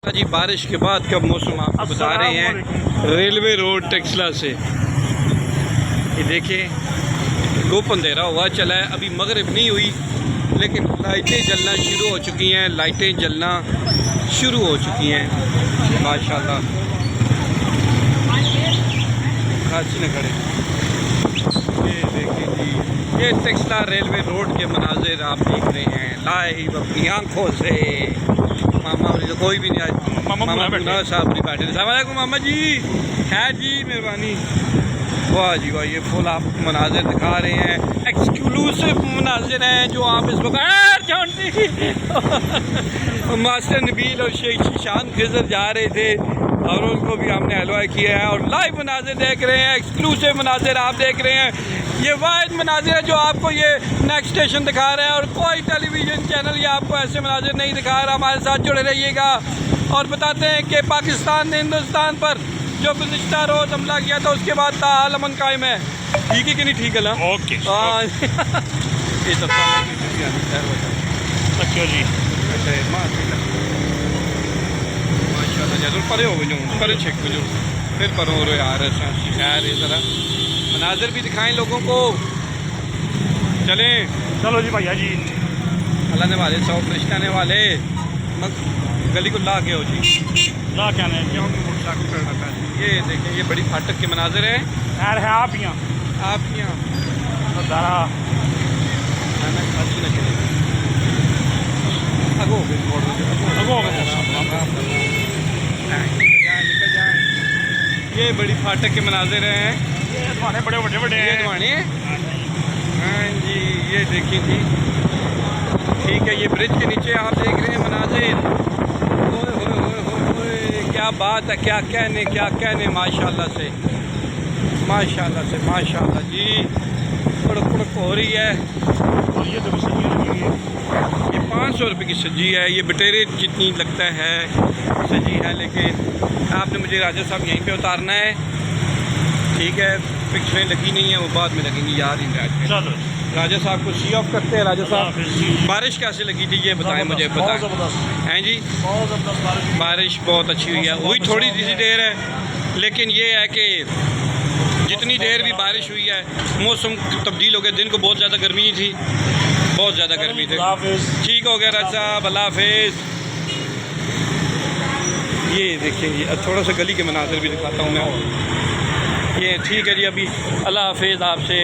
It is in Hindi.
जी बारिश के बाद का मौसम आपको बता रहे हैं रेलवे रोड टेक्सला से। ये देखिए धूप अंधेरा हुआ चला है, अभी मगरिब नहीं हुई लेकिन लाइटें जलना शुरू हो चुकी हैं, लाइटें जलना शुरू हो चुकी हैं माशाल्लाह। खांसी न खड़े। ये देखिए जी, ये टेक्सला रेलवे रोड के मनाजिर आप देख रहे हैं लाइव अपनी आँखों से। मामा तो कोई भी नहीं आज, मामा साहब नहीं बैठे। अस्सलाम मामा जी, खैर जी, मेहरबानी। वाह जी वाह, ये फुल आप मनाजिर दिखा रहे हैं, एक्सक्लूसिव मनाजिर हैं जो आप इस वक्त मास्टर नबील और शेख शीशान खिजर जा रहे थे और उनको भी हमने हलवा किया है और लाइव मनाजिर देख रहे हैं, एक्सक्लूसिव मनाजिर आप देख रहे हैं। ये वाहिद मनाजिर है जो आपको ये नेक्स्ट स्टेशन दिखा रहे हैं और कोई टेलीविज़न चैनल ये आपको ऐसे मनाजिर नहीं दिखा रहा। हमारे साथ जुड़े रहिएगा और बताते हैं कि पाकिस्तान ने हिंदुस्तान पर जो गुज़िश्ता रोज़ हमला किया था उसके बाद ताहाल अमन कायम है। ठीक है कि नहीं ठीक है ना? ओके। ये तो अच्छा जी, माशाल्लाह जरूर परे हो गए परे छेक जो फिर पर हो रहे यार खैर ये तरह मनाजिर भी दिखाएं लोगों को। चलें चलो जी भैया जी, अल्लाह ने वाले 100 फरिश्ते आने वाले गली को ला के हो जी, ला क्या नहीं क्यों करना। ये देखें ये बड़ी फाटक के मनाजिर हैं। खैर है आप यहाँ ये बड़ी फाटक के मनाजिर हैं, बड़े बड़े बड़े बड़े ये दवाने। हाँ जी, ये देखिए जी, ठीक है, ये ब्रिज के नीचे आप देख रहे हैं मनाजिर। क्या बात है, क्या कहने माशाल्लाह से माशाल्लाह जी। कुड़क हो रही है और ये तो सब्जी लगी हुई है, ये 500 रुपये की सब्जी है। ये बटेरे जितनी लगता है सब्जी है, लेकिन आपने मुझे राजा साहब यहीं पे उतारना है, ठीक है? पिक्चरें लगी नहीं है, वो बाद में लगेंगी यार। इन चलो राजा साहब को सी ऑफ करते हैं। राजा साहब बारिश कैसे लगी थी ये बताएं मुझे, बताएं हैं जी? बारिश बहुत अच्छी हुई है, हुई थोड़ी सी देर है लेकिन ये है कि जितनी देर भी बारिश हुई है मौसम तब्दील हो गया। दिन को बहुत ज़्यादा गर्मी नहीं थी, बहुत ज़्यादा गर्मी थी। ठीक हो गया राजा साहब, अल्लाह हाफिज़। ये देखिए ये थोड़ा सा गली के मनाजिर भी दिखाता हूँ मैं। ये ठीक है जी, अभी अल्लाह हाफिज़ आपसे।